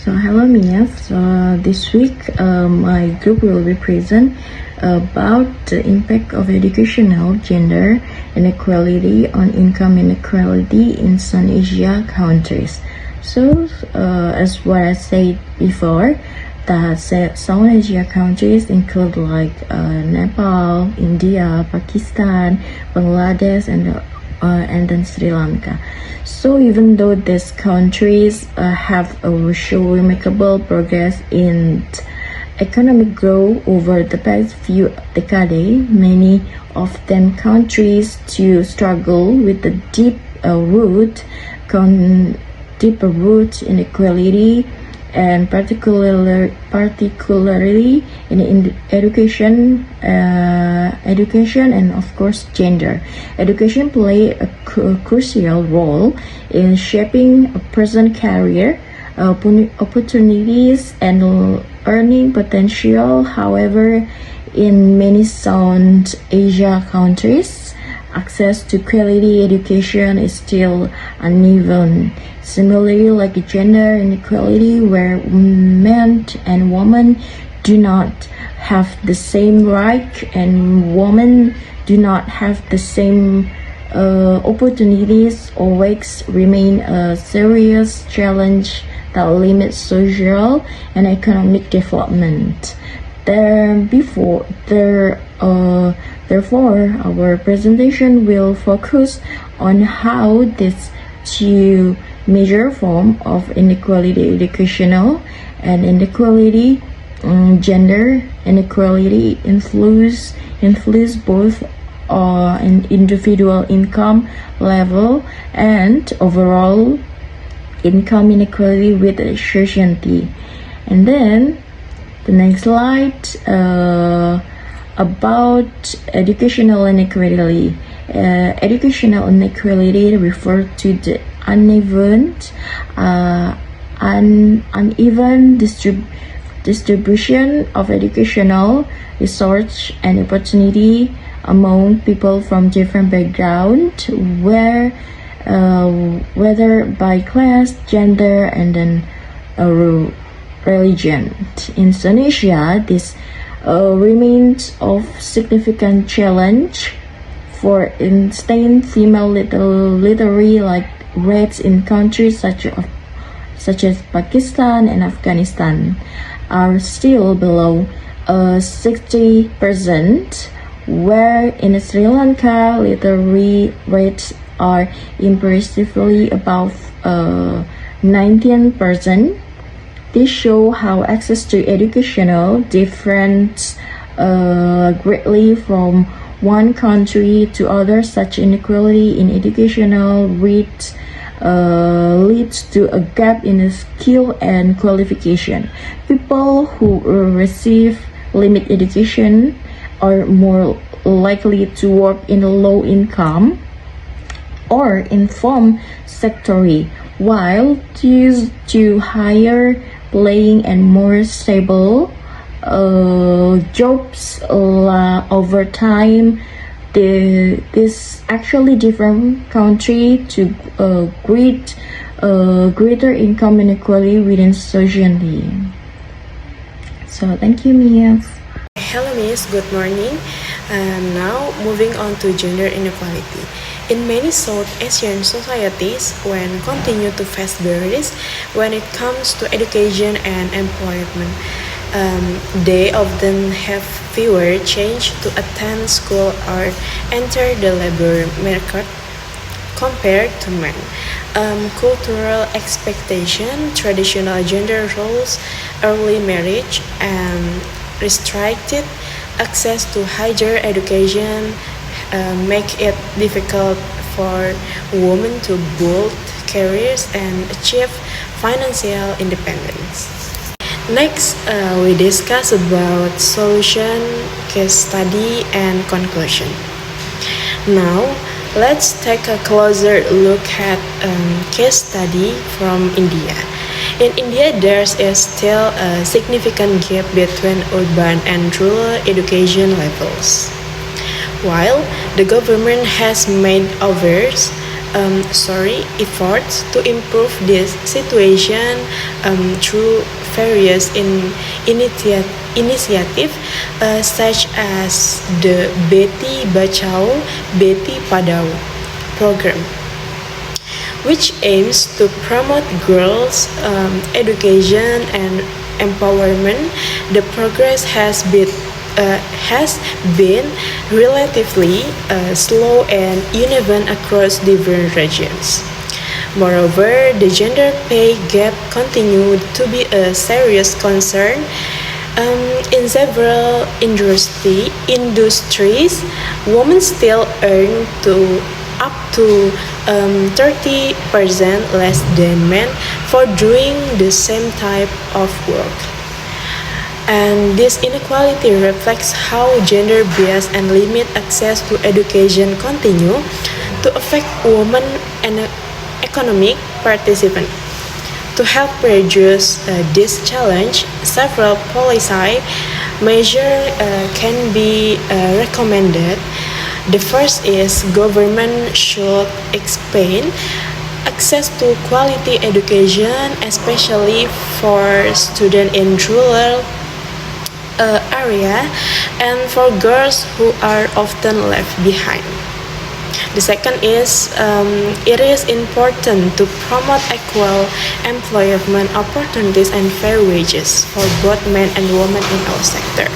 So hello Mia. So this week my group will be present about the impact of educational gender inequality on income inequality in South Asia countries. So as what I said before, that South Asia countries include like Nepal, India, Pakistan, Bangladesh, and then Sri Lanka. So even though these countries have shown remarkable progress in economic growth over the past few decades, many of them countries still struggle with the deeper root inequality, and particularly in education and of course gender. Education play a crucial role in shaping a person's career opportunities and earning potential. However, in many South Asia countries, access to quality education is still uneven. Similarly, like gender inequality, where men and women do not have the same right and women do not have the same opportunities, always remain a serious challenge that limits social and economic development. Therefore, our presentation will focus on how these two major forms of inequality, educational and inequality, gender inequality, influence both an individual income level and overall income inequality with society. And then the next slide about educational inequality. Educational inequality refers to the uneven distribution of educational resource and opportunity among people from different backgrounds, whether by class, gender, and then religion. In Indonesia, this remains of significant challenge. For instance, female literary like rates in countries such as Pakistan and Afghanistan are still below 60%, where in Sri Lanka literary rates are impressively above 19%. This shows how access to educational differs greatly from one country to others. Such inequality in educational rates leads to a gap in skill and qualification. People who receive limited education are more likely to work in a low income or informal sector, while due to higher paying and more stable jobs over time, this actually different country to greater income inequality within society. So thank you, Mia. Hello Miss, good morning. Now moving on to gender inequality. In many South Asian societies, women continue to face barriers when it comes to education and employment. They often have fewer chances to attend school or enter the labor market compared to men. Cultural expectation, traditional gender roles, early marriage, and restricted access to higher education make it difficult for women to build careers and achieve financial independence. Next, we discuss about solution, case study, and conclusion. Now, let's take a closer look at case study from India. In India, there is still a significant gap between urban and rural education levels. While the government has made efforts, efforts to improve this situation through various initiatives such as the Beti Bachao, Beti Padhao program, which aims to promote girls' education and empowerment. The progress has been relatively slow and uneven across different regions. Moreover, the gender pay gap continued to be a serious concern. In several industries, women still earn up to 30% less than men for doing the same type of work. And this inequality reflects how gender-biased and limited access to education continue to affect women and economic participants. To help reduce this challenge, several policy measures can be recommended. The first is government should expand access to quality education, especially for students in rural area and for girls who are often left behind. The second is it is important to promote equal employment opportunities and fair wages for both men and women in our sector.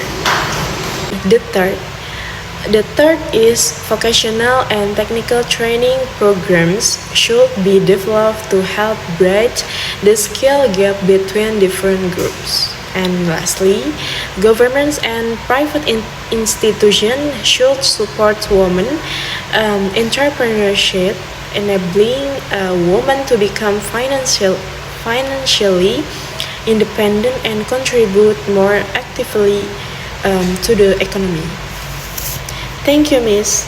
The third is vocational and technical training programs should be developed to help bridge the skill gap between different groups. And lastly, governments and private institutions should support women entrepreneurship, enabling women to become financially independent and contribute more actively to the economy. Thank you, Miss.